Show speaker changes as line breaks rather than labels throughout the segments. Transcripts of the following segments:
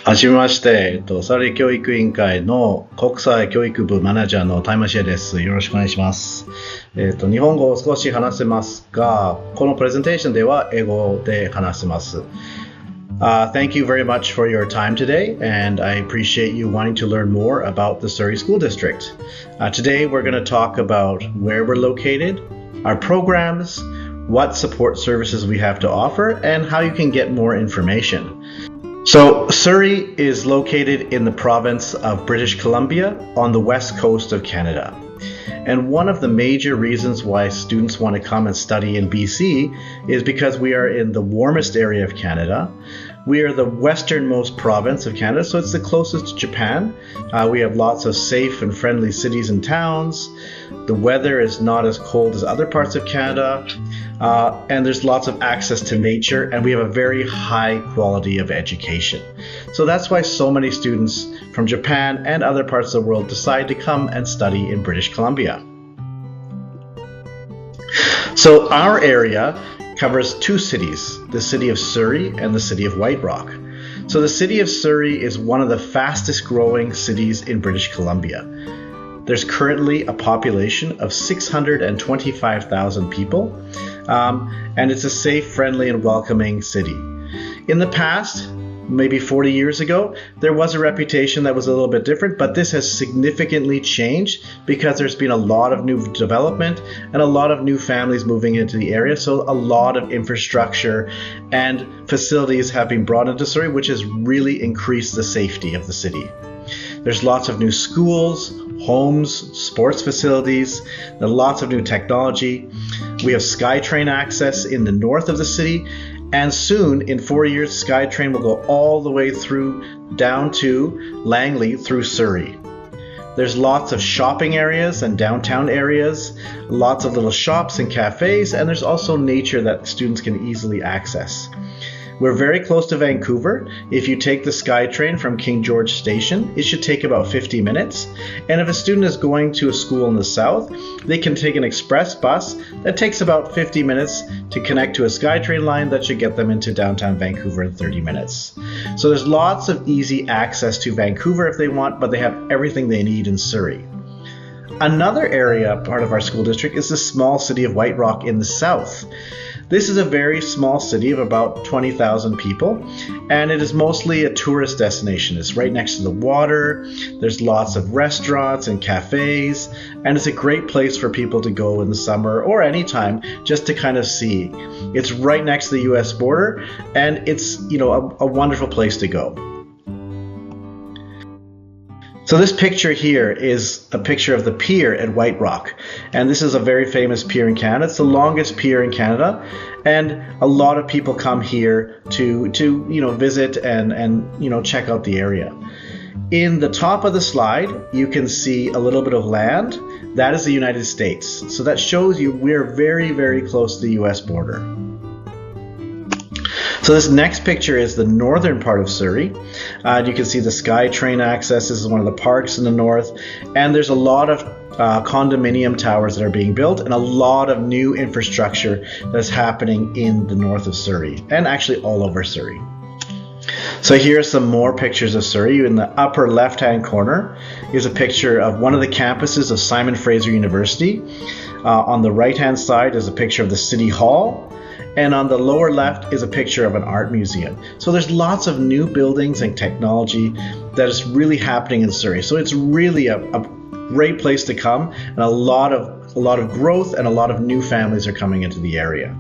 はじめまして、サレー教育委員会の国際教育部マネージャーのタイモンです。よろしくお願いします。日本語を少し話せますが、このプレゼンテーションでは英語で話せます。Thank you very much for your time today, and I appreciate you wanting to learn more about the Surrey School District. Today we're going to talk about where we're located, our programs, what support services we have to offer, and how you can get more information. So, Surrey is located in the province of British Columbia on the west coast of Canada. And one of the major reasons why students want to come and study in BC is because we are in the warmest area of Canada. We are the westernmost province of Canada, so it's the closest to Japan. We have lots of safe and friendly cities and towns. The weather is not as cold as other parts of Canada. And there's lots of access to nature, and we have a very high quality of education. So that's why so many students from Japan and other parts of the world decide to come and study in British Columbia. So our area covers two cities, the city of Surrey and the city of White Rock. So the city of Surrey is one of the fastest growing cities in British Columbia. There's currently a population of 625,000 people, and it's a safe, friendly, and welcoming city. In the past, maybe 40 years ago, there was a reputation that was a little bit different, but this has significantly changed because there's been a lot of new development and a lot of new families moving into the area. So a lot of infrastructure and facilities have been brought into Surrey, which has really increased the safety of the city. There's lots of new schools, homes, sports facilities, and lots of new technology. We have SkyTrain access in the north of the city, and soon, in 4 years, SkyTrain will go all the way through down to Langley through Surrey. There's lots of shopping areas and downtown areas, lots of little shops and cafes, and there's also nature that students can easily access. We're very close to Vancouver. If you take the SkyTrain from King George Station, it should take about 50 minutes. And if a student is going to a school in the south, they can take an express bus that takes about 50 minutes to connect to a SkyTrain line that should get them into downtown Vancouver in 30 minutes. So there's lots of easy access to Vancouver if they want, but they have everything they need in Surrey. Another area, part of our school district, is the small city of White Rock in the south. This is a very small city of about 20,000 people, and it is mostly a tourist destination. It's right next to the water. There's lots of restaurants and cafes, and it's a great place for people to go in the summer or anytime just to kind of see. It's right next to the US border, and it's, a wonderful place to go. So this picture here is a picture of the pier at White Rock, and this is a very famous pier in Canada. It's the longest pier in Canada, and a lot of people come here to visit and check out the area. In the top of the slide, you can see a little bit of land. That is the United States. So that shows you we're very, very close to the US border. So this next picture is the northern part of Surrey. You can see the SkyTrain access. This is one of the parks in the north. And there's a lot of condominium towers that are being built and a lot of new infrastructure that's happening in the north of Surrey and actually all over Surrey. So here are some more pictures of Surrey. In the upper left-hand corner is a picture of one of the campuses of Simon Fraser University. On the right-hand side is a picture of the City Hall. And on the lower left is a picture of an art museum. So there's lots of new buildings and technology that is really happening in Surrey. So it's really a great place to come, and a lot of growth and a lot of new families are coming into the area.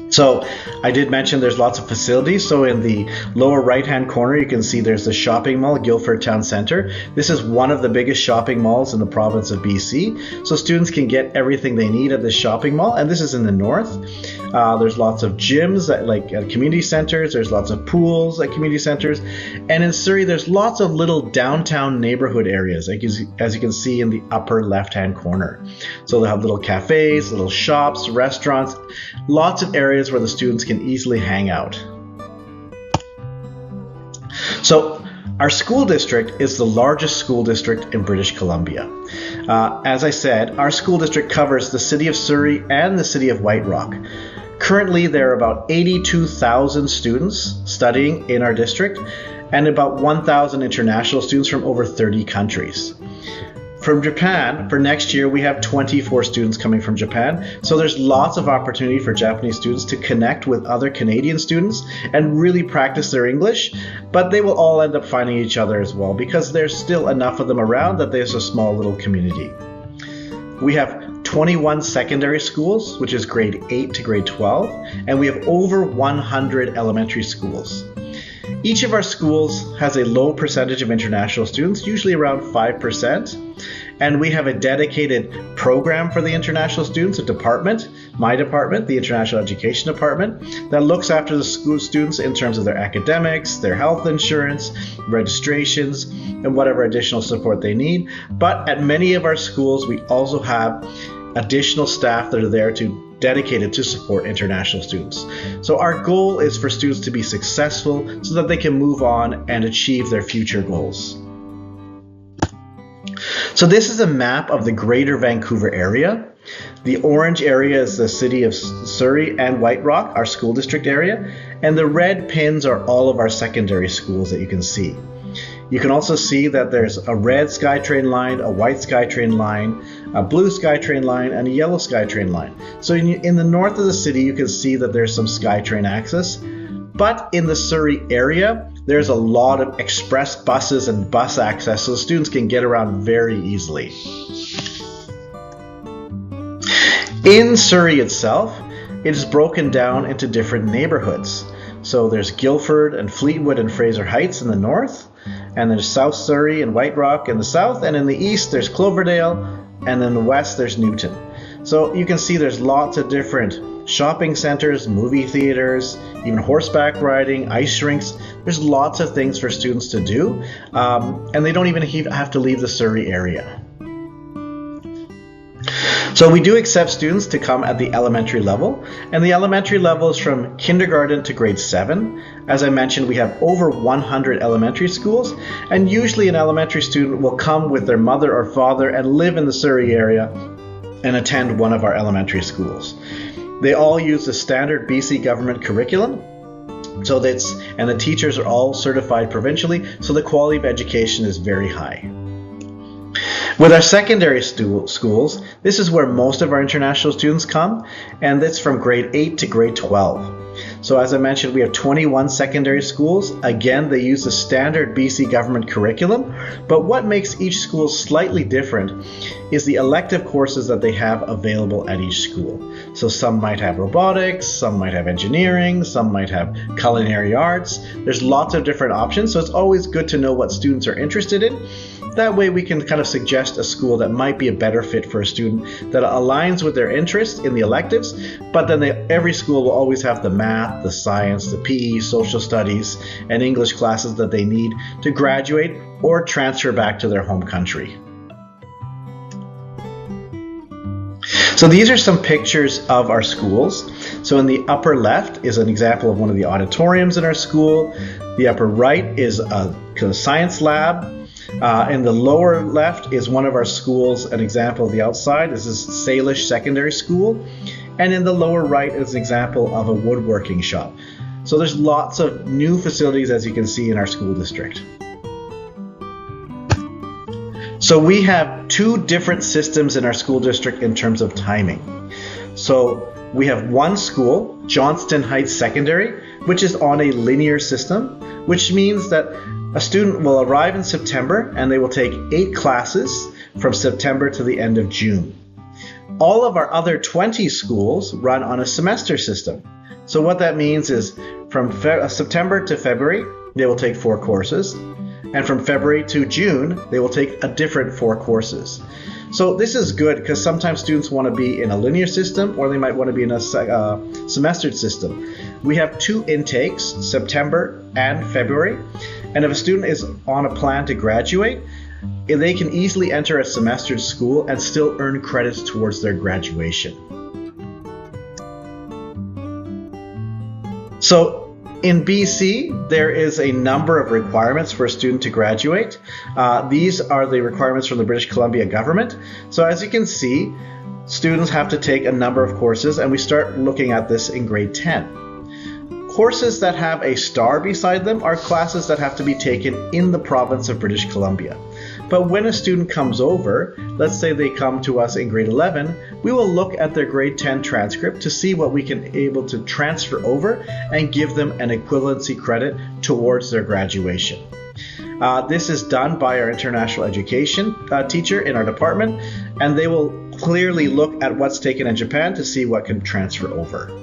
So I did mention there's lots of facilities. So in the lower right-hand corner, you can see there's the shopping mall, Guildford Town Centre. This is one of the biggest shopping malls in the province of BC. So students can get everything they need at this shopping mall. And this is in the north. There's lots of gyms at community centers. There's lots of pools at community centers. And in Surrey, there's lots of little downtown neighborhood areas, as you can see in the upper left-hand corner. So they'll have little cafes, little shops, restaurants, lots of areas where the students can easily hang out. So Our school district is the largest school district in British Columbia. As I said, our school district covers the city of Surrey and the city of White Rock. Currently, there are about 82,000 students studying in our district and about 1,000 international students from over 30 countries. From Japan, for next year, we have 24 students coming from Japan. So there's lots of opportunity for Japanese students to connect with other Canadian students and really practice their English. But they will all end up finding each other as well because there's still enough of them around that there's a small little community. We have 21 secondary schools, which is grade 8 to grade 12, and we have over 100 elementary schools. Each of our schools has a low percentage of international students, usually around 5%. And we have a dedicated program for the international students, a department, my department, the International Education Department, that looks after the school students in terms of their academics, their health insurance, registrations, and whatever additional support they need. But at many of our schools, we also have additional staff that are there dedicated to support international students. So our goal is for students to be successful so that they can move on and achieve their future goals. So this is a map of the Greater Vancouver area. The orange area is the city of Surrey and White Rock, our school district area, and the red pins are all of our secondary schools that you can see. You can also see that there's a red SkyTrain line, a white SkyTrain line, a blue SkyTrain line, and a yellow SkyTrain line. So in the north of the city, you can see that there's some SkyTrain access. But in the Surrey area, there's a lot of express buses and bus access, so students can get around very easily. In Surrey itself, it is broken down into different neighborhoods. So there's Guildford and Fleetwood and Fraser Heights in the north, and there's South Surrey and White Rock in the south, and in the east there's Cloverdale, and in the west there's Newton. So you can see there's lots of different shopping centers, movie theaters, even horseback riding, ice rinks. There's lots of things for students to do, and they don't even have to leave the Surrey area. So we do accept students to come at the elementary level, and the elementary level is from kindergarten to grade 7. As I mentioned, we have over 100 elementary schools, and usually an elementary student will come with their mother or father and live in the Surrey area and attend one of our elementary schools. They all use the standard BC government curriculum, and the teachers are all certified provincially, so the quality of education is very high. With our secondary schools, this is where most of our international students come, and that's from grade 8 to grade 12. So as I mentioned, we have 21 secondary schools. Again, they use the standard BC government curriculum, but what makes each school slightly different is the elective courses that they have available at each school. So some might have robotics, some might have engineering, some might have culinary arts. There's lots of different options, so it's always good to know what students are interested in. That way we can kind of suggest a school that might be a better fit for a student that aligns with their interest in the electives, but then every school will always have the math, the science, the PE, social studies, and English classes that they need to graduate or transfer back to their home country. So these are some pictures of our schools. So in the upper left is an example of one of the auditoriums in our school. The upper right is a science lab. In the lower left is one of our schools, an example of the outside. This is Salish Secondary School. And in the lower right is an example of a woodworking shop. So there's lots of new facilities, as you can see, in our school district. So we have two different systems in our school district in terms of timing. So we have one school, Johnston Heights Secondary, which is on a linear system, which means that a student will arrive in September and they will take 8 classes from September to the end of June. All of our other 20 schools run on a semester system. So what that means is from September to February, they will take 4 courses. And from February to June, they will take a different 4 courses. So this is good because sometimes students want to be in a linear system or they might want to be in a semestered system. We have 2 intakes, September and February. And if a student is on a plan to graduate, they can easily enter a semestered school and still earn credits towards their graduation. So In BC, there is a number of requirements for a student to graduate. These are the requirements from the British Columbia government. So as you can see, students have to take a number of courses, and we start looking at this in grade 10. Courses that have a star beside them are classes that have to be taken in the province of British Columbia. But when a student comes over, let's say they come to us in grade 11, we will look at their grade 10 transcript to see what we can able to transfer over and give them an equivalency credit towards their graduation. This is done by our international education teacher in our department, and they will clearly look at what's taken in Japan to see what can transfer over.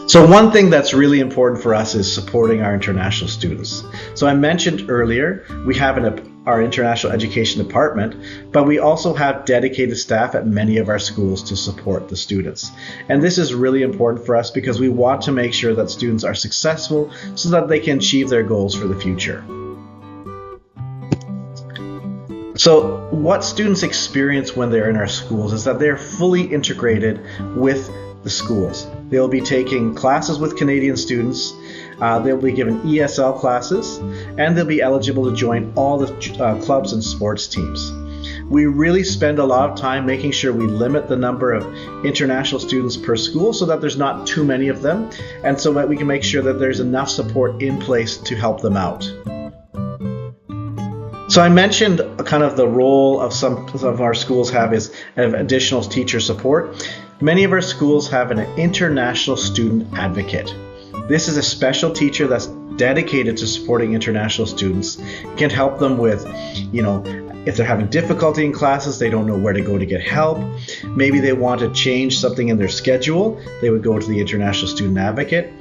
So one thing that's really important for us is supporting our international students. So I mentioned earlier, we have our international education department, but we also have dedicated staff at many of our schools to support the students. And this is really important for us because we want to make sure that students are successful so that they can achieve their goals for the future. So what students experience when they're in our schools is that they're fully integrated with the schools. They'll be taking classes with Canadian students, they'll be given ESL classes, and they'll be eligible to join all the clubs and sports teams. We really spend a lot of time making sure we limit the number of international students per school so that there's not too many of them, and so that we can make sure that there's enough support in place to help them out. So I mentioned kind of the role of some of our schools have is additional teacher support. Many of our schools have an international student advocate. This is a special teacher that's dedicated to supporting international students. It can help them with, if they're having difficulty in classes, they don't know where to go to get help. Maybe they want to change something in their schedule, they would go to the international student advocate.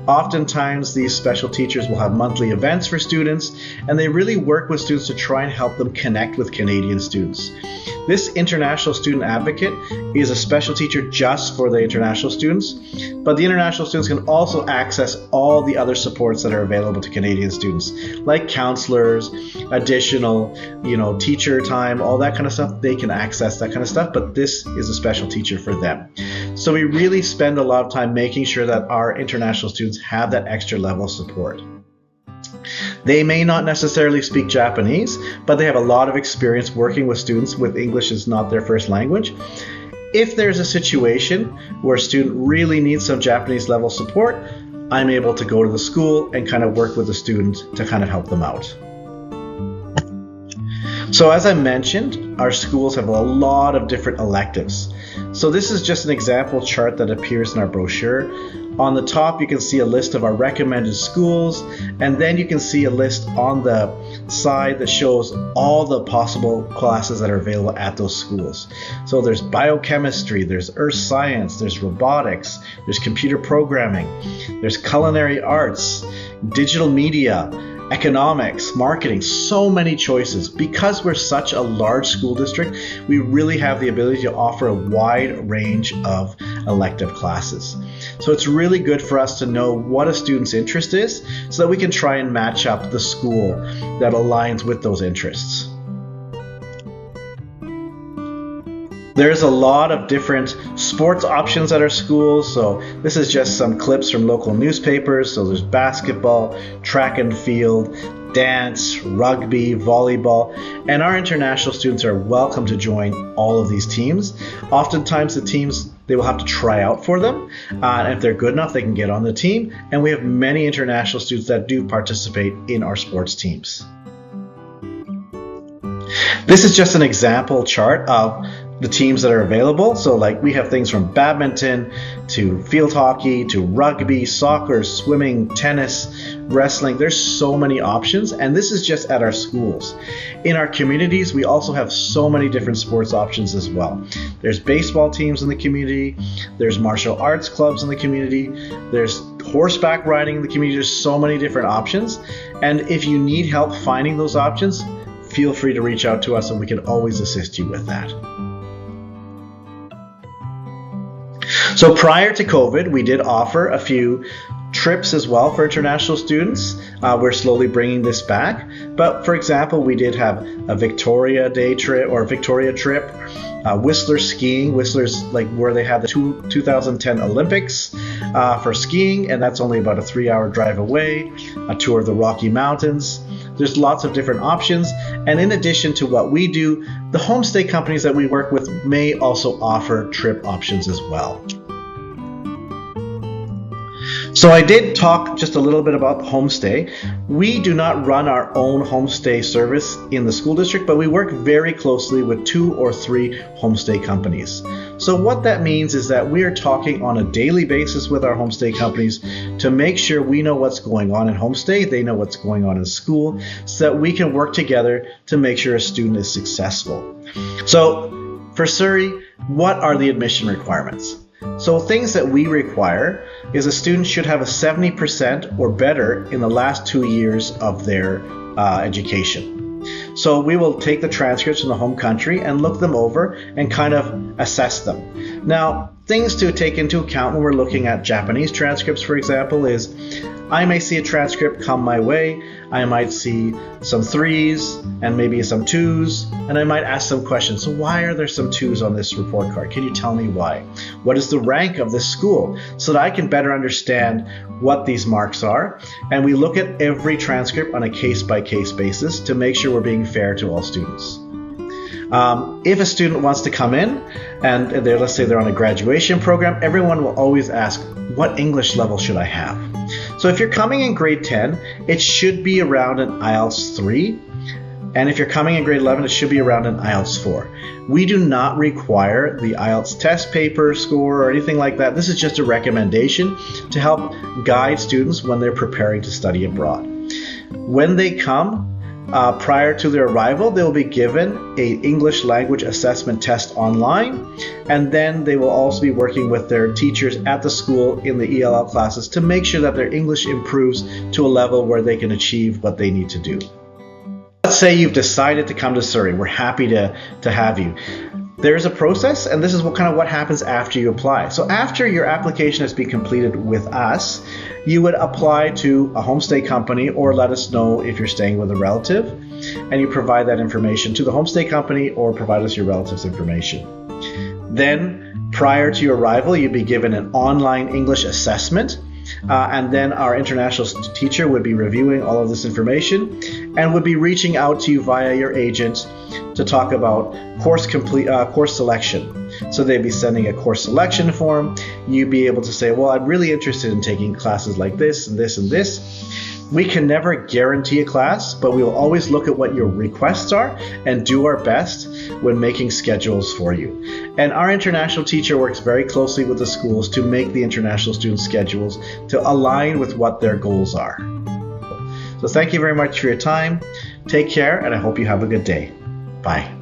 Oftentimes, these special teachers will have monthly events for students, and they really work with students to try and help them connect with Canadian students. This international student advocate is a special teacher just for the international students, but the international students can also access all the other supports that are available to Canadian students, like counselors, additional, teacher time, all that kind of stuff. They can access that kind of stuff, but this is a special teacher for them. So we really spend a lot of time making sure that our international students have that extra level of support. They may not necessarily speak Japanese, but they have a lot of experience working with students with English as not their first language. If there's a situation where a student really needs some Japanese level support, I'm able to go to the school and kind of work with the student to kind of help them out. So as I mentioned, our schools have a lot of different electives. So this is just an example chart that appears in our brochure. On the top, you can see a list of our recommended schools, and then you can see a list on the side that shows all the possible classes that are available at those schools. So there's biochemistry, there's earth science, there's robotics, there's computer programming, there's culinary arts, digital media, economics, marketing, so many choices. Because we're such a large school district, we really have the ability to offer a wide range of elective classes. So it's really good for us to know what a student's interest is so that we can try and match up the school that aligns with those interests. There's a lot of different sports options at our schools, so this is just some clips from local newspapers. So there's basketball, track and field, dance, rugby, volleyball, and our international students are welcome to join all of these teams. Oftentimes the teams, they will have to try out for them, and if they're good enough, they can get on the team, and we have many international students that do participate in our sports teams. This is just an example chart of the teams that are available. So like we have things from badminton to field hockey to rugby, soccer, swimming, tennis, wrestling. There's so many options, and this is just at our schools. In our communities, we also have so many different sports options as well. There's baseball teams in the community, there's martial arts clubs in the community, there's horseback riding in the community. There's so many different options, and if you need help finding those options, feel free to reach out to us and we can always assist you with that. So prior to COVID, we did offer a few trips as well for international students. We're slowly bringing this back. But for example, we did have a Victoria Day trip or Victoria trip, Whistler skiing. Whistler's like where they had the 2010 Olympics for skiing, and that's only about a 3-hour drive away, a tour of the Rocky Mountains. There's lots of different options. And in addition to what we do, the homestay companies that we work with may also offer trip options as well. So I did talk just a little bit about the homestay. We do not run our own homestay service in the school district, but we work very closely with 2 or 3 homestay companies. So what that means is that we are talking on a daily basis with our homestay companies to make sure we know what's going on in homestay, they know what's going on in school, so that we can work together to make sure a student is successful. So for Surrey, what are the admission requirements? So things that we require is a student should have a 70% or better in the last 2 years of their education. So we will take the transcripts from the home country and look them over and kind of assess them. Now, things to take into account when we're looking at Japanese transcripts, for example, is I may see a transcript come my way, I might see some 3s and maybe some 2s, and I might ask some questions. So why are there some 2s on this report card? Can you tell me why? What is the rank of this school? So that I can better understand what these marks are. And we look at every transcript on a case-by-case basis to make sure we're being fair to all students. If a student wants to come in and let's say they're on a graduation program, everyone will always ask, what English level should I have? So if you're coming in grade 10, it should be around an IELTS 3. And if you're coming in grade 11, it should be around an IELTS 4. We do not require the IELTS test paper score or anything like that. This is just a recommendation to help guide students when they're preparing to study abroad. When they come, prior to their arrival, they will be given an English language assessment test online, and then they will also be working with their teachers at the school in the ELL classes to make sure that their English improves to a level where they can achieve what they need to do. Let's say you've decided to come to Surrey. We're happy to have you. There's a process, and this is what happens after you apply. So after your application has been completed with us, you would apply to a homestay company or let us know if you're staying with a relative, and you provide that information to the homestay company or provide us your relative's information. Then prior to your arrival, you'd be given an online English assessment, and then our international teacher would be reviewing all of this information and would be reaching out to you via your agent to talk about course selection. So they'd be sending a course selection form. You'd be able to say, well, I'm really interested in taking classes like this and this and this. We can never guarantee a class, but we will always look at what your requests are and do our best when making schedules for you. And our international teacher works very closely with the schools to make the international student schedules to align with what their goals are. So thank you very much for your time. Take care, and I hope you have a good day. Bye.